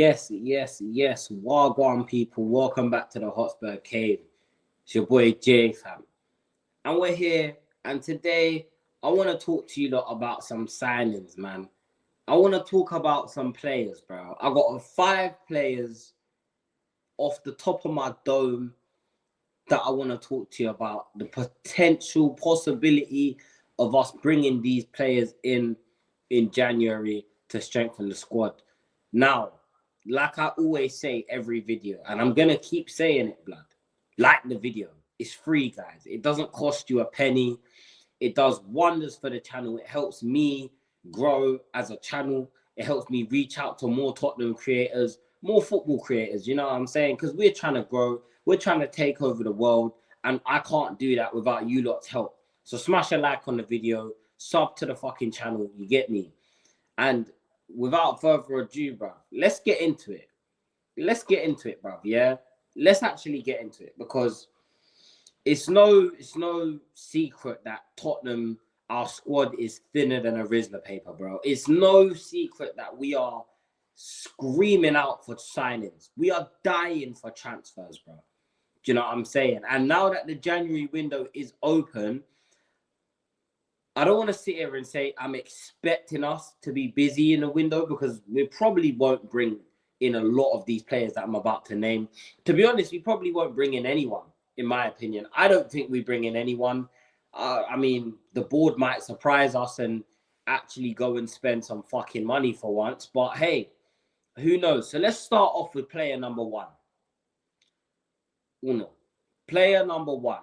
Yes. Wagwan people, welcome back to the Hotspur Cave. It's your boy Jay, fam. And we're here, and today I want to talk to you lot about some signings, man. I want to talk about some players, bro. I got 5 players off the top of my dome that I want to talk to you about. The potential possibility of us bringing these players in January to strengthen the squad. Now, like I always say every video, and I'm going to keep saying it, blood. Like the video. It's free, guys. It doesn't cost you a penny. It does wonders for the channel. It helps me grow as a channel. It helps me reach out to more Tottenham creators, more football creators. You know what I'm saying? Because we're trying to grow. We're trying to take over the world. And I can't do that without you lot's help. So smash a like on the video. Sub to the fucking channel. You get me? And without further ado, bro, let's get into it. Let's get into it, bro. Yeah? Let's actually get into it, because it's no secret that Tottenham, our squad, is thinner than a Rizzler paper, bro. It's no secret that we are screaming out for signings. We are dying for transfers, bro. Do you know what I'm saying? And now that the January window is open, I don't want to sit here and say I'm expecting us to be busy in the window, because we probably won't bring in a lot of these players that I'm about to name. To be honest, we probably won't bring in anyone, in my opinion. I don't think we bring in anyone. I mean, the board might surprise us and actually go and spend some fucking money for once. But hey, who knows? So let's start off with player number 1. Uno. Player number 1.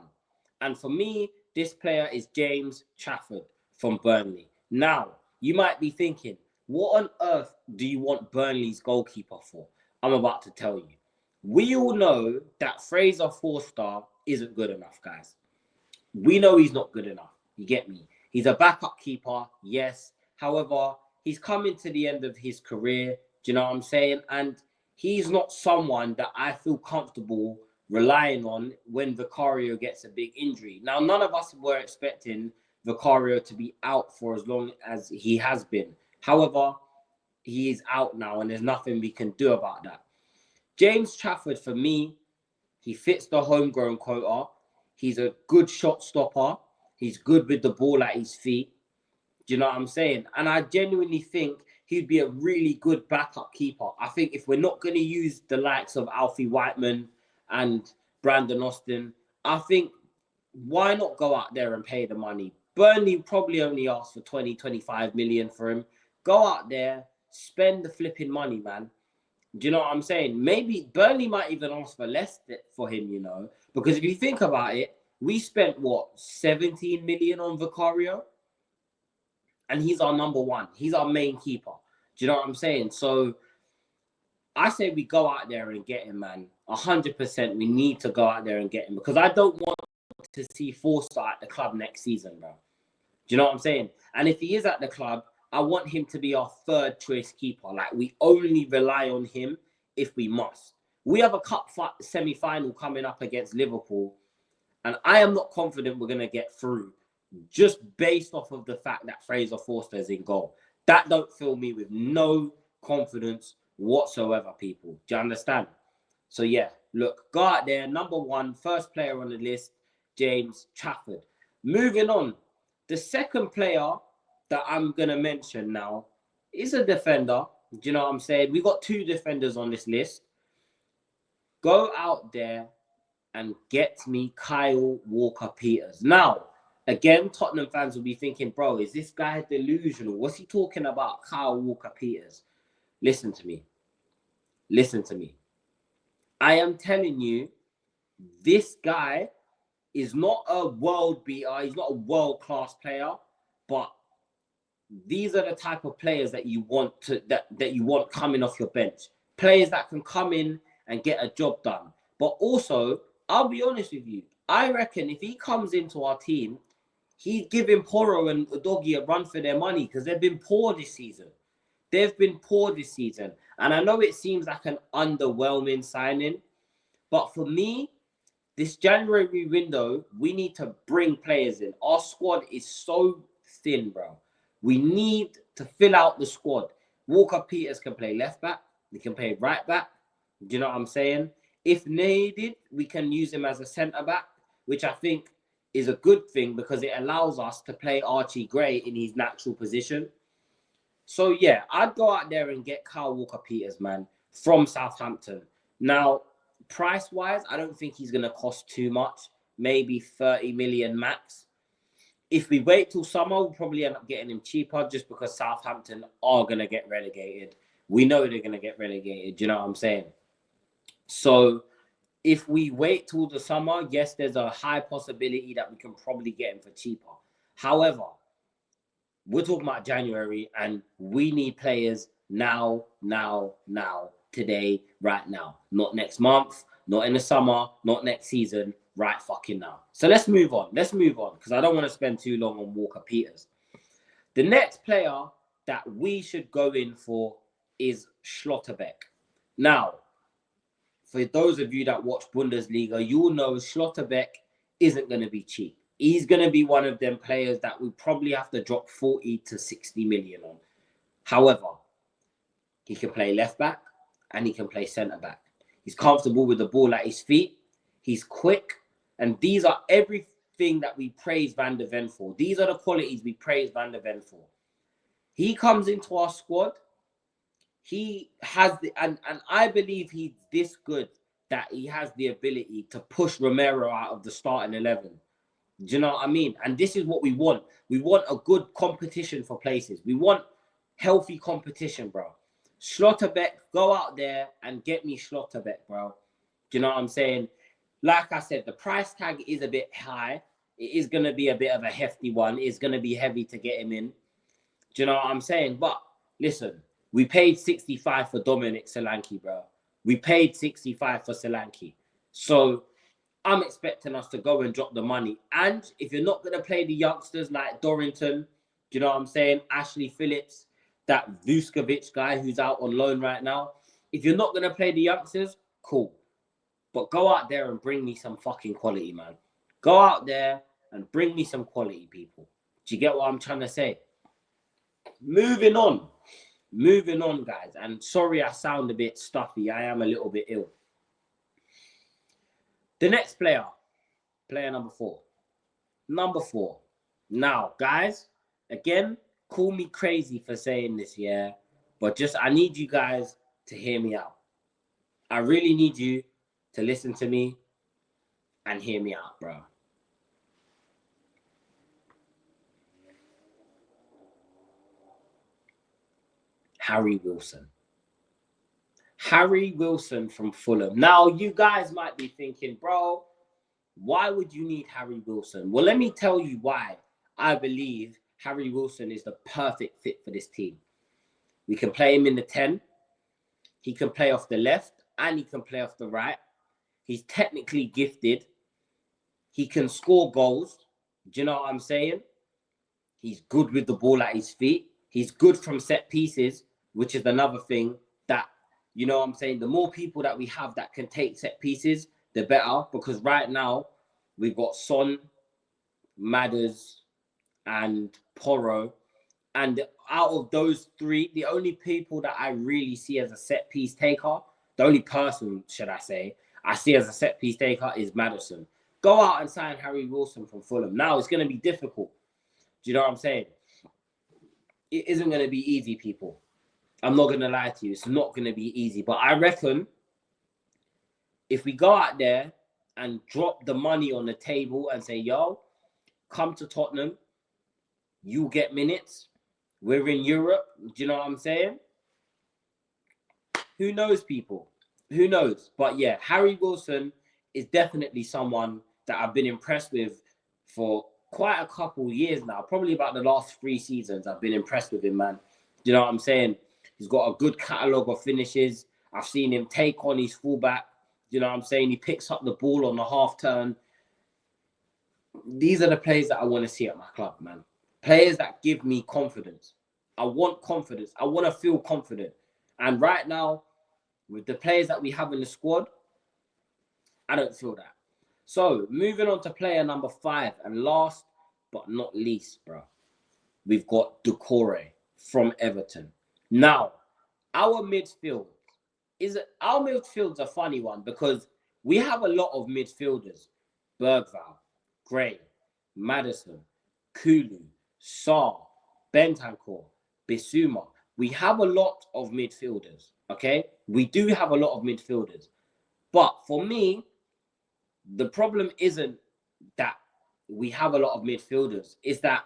And for me, this player is James Trafford from Burnley. Now, you might be thinking, what on earth do you want Burnley's goalkeeper for? I'm about to tell you. We all know that Fraser Forster isn't good enough, guys. We know he's not good enough. You get me? He's a backup keeper, yes. However, he's coming to the end of his career. Do you know what I'm saying? And he's not someone that I feel comfortable relying on when Vicario gets a big injury. Now, none of us were expecting Vicario to be out for as long as he has been. However, he is out now, and there's nothing we can do about that. James Trafford, for me, he fits the homegrown quota. He's a good shot stopper. He's good with the ball at his feet. Do you know what I'm saying? And I genuinely think he'd be a really good backup keeper. I think if we're not going to use the likes of Alfie Whiteman and Brandon Austin, I think why not go out there and pay the money? Burnley probably only asked for 20-25 million for him. Go out there, spend the flipping money, man. Do you know what I'm saying? Maybe Burnley might even ask for less for him, you know? Because if you think about it, we spent, what, 17 million on Vicario? And he's our number 1. He's our main keeper. Do you know what I'm saying? So I say we go out there and get him, man. 100%. We need to go out there and get him, because I don't want to see Forster at the club next season, bro. Do you know what I'm saying? And if he is at the club, I want him to be our 3rd choice keeper. Like, we only rely on him if we must. We have a cup semi-final coming up against Liverpool, and I am not confident we're going to get through, just based off of the fact that Fraser Forster is in goal. That don't fill me with no confidence whatsoever, people. Do you understand? So yeah, look, go out there. Number 1, first player on the list, James Trafford. Moving on, the second player that I'm going to mention now is a defender. Do you know what I'm saying? We got 2 defenders on this list. Go out there and get me Kyle Walker-Peters. Now, again, Tottenham fans will be thinking, bro, is this guy delusional? What's he talking about, Kyle Walker-Peters? Listen to me. Listen to me. I am telling you, this guy is not a world beater. He's not a world-class player, but these are the type of players that you want that you want coming off your bench. Players that can come in and get a job done. But also, I'll be honest with you, I reckon if he comes into our team, he's giving Porro and Udogie a run for their money, because they've been poor this season. They've been poor this season. And I know it seems like an underwhelming signing, but for me, this January window, we need to bring players in. Our squad is so thin, bro. We need to fill out the squad. Walker-Peters can play left back. We can play right back. Do you know what I'm saying? If needed, we can use him as a centre back, which I think is a good thing because it allows us to play Archie Gray in his natural position. So yeah, I'd go out there and get Kyle Walker-Peters, man, from Southampton. Now, price-wise, I don't think he's going to cost too much. Maybe 30 million max. If we wait till summer, we'll probably end up getting him cheaper just because Southampton are going to get relegated. We know they're going to get relegated. You know what I'm saying? So if we wait till the summer, yes, there's a high possibility that we can probably get him for cheaper. However, we're talking about January and we need players now, today, right now. Not next month, not in the summer, not next season, right fucking now. So let's move on. Because I don't want to spend too long on Walker-Peters. The next player that we should go in for is Schlotterbeck. Now, for those of you that watch Bundesliga, you will know Schlotterbeck isn't going to be cheap. He's going to be one of them players that we probably have to drop 40 to 60 million on. However, he can play left back and he can play centre back. He's comfortable with the ball at his feet. He's quick. And these are everything that we praise Van de Ven for. These are the qualities we praise Van de Ven for. He comes into our squad. He has the, and I believe he's this good that he has the ability to push Romero out of the starting 11. Do you know what I mean? And this is what we want. We want a good competition for places. We want healthy competition, bro. Schlotterbeck, go out there and get me Schlotterbeck, bro. Do you know what I'm saying? Like I said, the price tag is a bit high. It is going to be a bit of a hefty one. It's going to be heavy to get him in. Do you know what I'm saying? But listen, we paid 65 for Dominic Solanke, bro. We paid 65 for Solanke. So I'm expecting us to go and drop the money. And if you're not going to play the youngsters like Dorrington, do you know what I'm saying? Ashley Phillips, that Vuskovic guy who's out on loan right now. If you're not going to play the youngsters, cool. But go out there and bring me some fucking quality, man. Go out there and bring me some quality, people. Do you get what I'm trying to say? Moving on, guys. And sorry I sound a bit stuffy. I am a little bit ill. The next player number 4. Number 4. Now, guys, again, call me crazy for saying this, yeah? But just, I need you guys to hear me out. I really need you to listen to me and hear me out, bro. Harry Wilson. Harry Wilson from Fulham. Now, you guys might be thinking, bro, why would you need Harry Wilson? Well, let me tell you why I believe Harry Wilson is the perfect fit for this team. We can play him in the 10. He can play off the left and he can play off the right. He's technically gifted. He can score goals. Do you know what I'm saying? He's good with the ball at his feet. He's good from set pieces, which is another thing that, you know what I'm saying? The more people that we have that can take set pieces, the better. Because right now, we've got Son, Madders, and Porro. And out of those 3, the only people that I really see as a set piece taker, the only person, should I say, I see as a set piece taker is Maddison. Go out and sign Harry Wilson from Fulham. Now it's going to be difficult. Do you know what I'm saying? It isn't going to be easy, people. I'm not going to lie to you. It's not going to be easy. But I reckon if we go out there and drop the money on the table and say, yo, come to Tottenham, you get minutes. We're in Europe. Do you know what I'm saying? Who knows, people? Who knows? But yeah, Harry Wilson is definitely someone that I've been impressed with for quite a couple years now. Probably about the last 3 seasons, I've been impressed with him, man. Do you know what I'm saying? He's got a good catalogue of finishes. I've seen him take on his fullback. You know what I'm saying? He picks up the ball on the half turn. These are the players that I want to see at my club, man. Players that give me confidence. I want confidence. I want to feel confident. And right now, with the players that we have in the squad, I don't feel that. So, moving on to player number 5. And last but not least, bro, we've got Doucouré from Everton. Now, our midfield is our midfield's a funny one because we have a lot of midfielders: Bergvall, Gray, Maddison, Kulu, Sarr, Bentancur, Bissouma. We have a lot of midfielders. Okay, we do have a lot of midfielders, but for me, the problem isn't that we have a lot of midfielders. It's that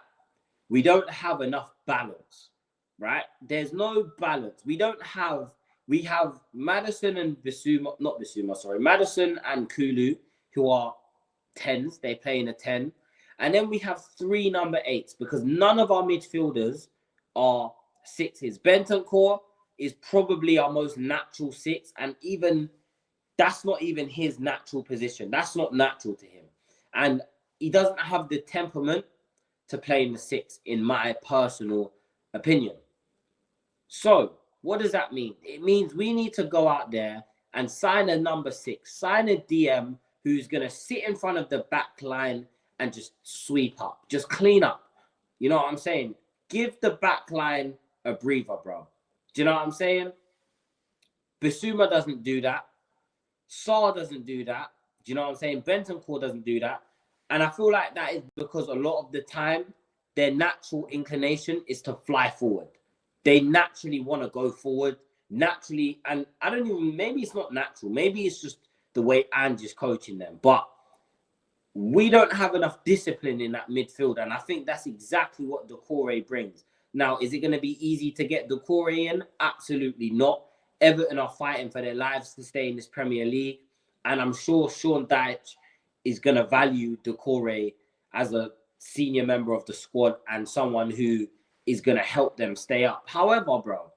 we don't have enough balance, right? There's no balance. We have Maddison and Bissouma, not Bissouma, sorry, Maddison and Kulu, who are 10s. They play in a 10. And then we have 3 number 8s because none of our midfielders are 6s. Bentancur is probably our most natural 6, and even that's not even his natural position. That's not natural to him. And he doesn't have the temperament to play in the 6, in my personal opinion. So what does that mean? It means we need to go out there and sign a number 6, sign a DM who's going to sit in front of the back line and just sweep up, just clean up. You know what I'm saying? Give the back line a breather, bro. Do you know what I'm saying? Bissouma doesn't do that. Sarr doesn't do that. Do you know what I'm saying? Bentancur doesn't do that. And I feel like that is because a lot of the time, their natural inclination is to fly forward. They naturally want to go forward, naturally. And I don't even, maybe it's not natural. Maybe it's just the way Ange's coaching them. But we don't have enough discipline in that midfield. And I think that's exactly what Doucouré brings. Now, is it going to be easy to get Doucouré in? Absolutely not. Everton are fighting for their lives to stay in this Premier League. And I'm sure Sean Dyche is going to value Doucouré as a senior member of the squad and someone who is going to help them stay up. However, bro,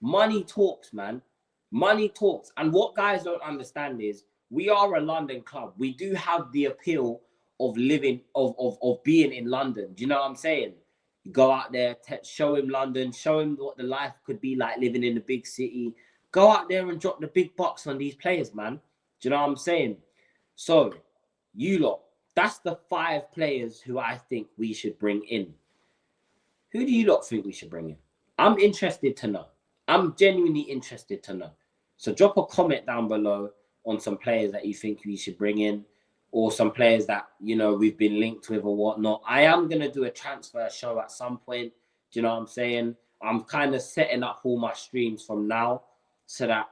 money talks, man. Money talks. And what guys don't understand is we are a London club. We do have the appeal of living, of being in London. Do you know what I'm saying? You go out there, show him London, show him what the life could be like living in a big city. Go out there and drop the big bucks on these players, man. Do you know what I'm saying? So, you lot, that's the 5 players who I think we should bring in. Who do you lot think we should bring in? I'm interested to know. I'm genuinely interested to know. So drop a comment down below on some players that you think we should bring in, or some players that, you know, we've been linked with or whatnot. I am going to do a transfer show at some point. Do you know what I'm saying? I'm kind of setting up all my streams from now so that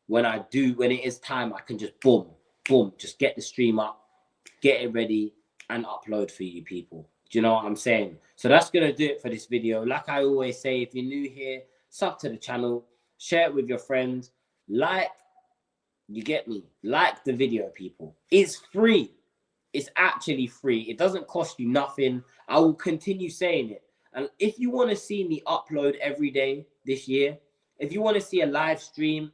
when it is time, I can just boom, just get the stream up, get it ready, and upload for you people. Do you know what I'm saying? So that's going to do it for this video. Like I always say, if you're new here, sub to the channel, share it with your friends, you get me? Like the video, people. It's free. It's actually free. It doesn't cost you nothing. I will continue saying it. And if you want to see me upload every day this year, if you want to see a live stream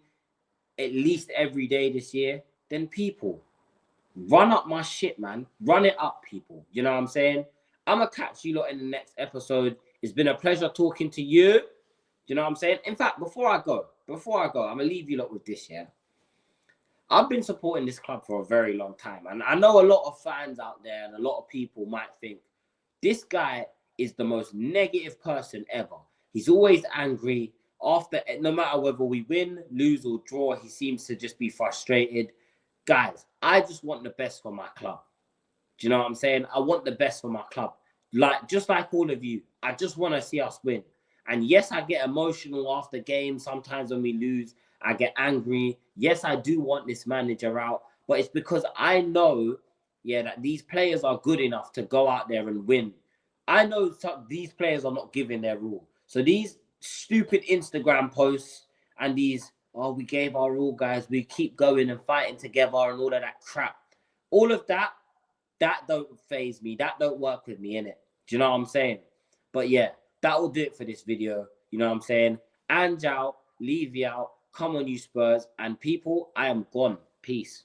at least every day this year, then people, run up my shit, man. Run it up, people. You know what I'm saying? I'm going to catch you lot in the next episode. It's been a pleasure talking to you. You know what I'm saying? In fact, before I go, I'm going to leave you lot with this, yeah? I've been supporting this club for a very long time. And I know a lot of fans out there and a lot of people might think this guy is the most negative person ever. He's always angry. No matter whether we win, lose, or draw, he seems to just be frustrated. Guys, I just want the best for my club. Do you know what I'm saying? I want the best for my club. Just like all of you, I just want to see us win. And yes, I get emotional after games. Sometimes when we lose, I get angry. Yes, I do want this manager out. But it's because I know, that these players are good enough to go out there and win. I know these players are not giving their all. So these stupid Instagram posts and these, oh, we gave our all, guys, we keep going and fighting together and all of that crap. All of that don't faze me. That don't work with me, innit? Do you know what I'm saying? But yeah, that will do it for this video. You know what I'm saying? Ange out, Levy out, come on you Spurs. And people, I am gone. Peace.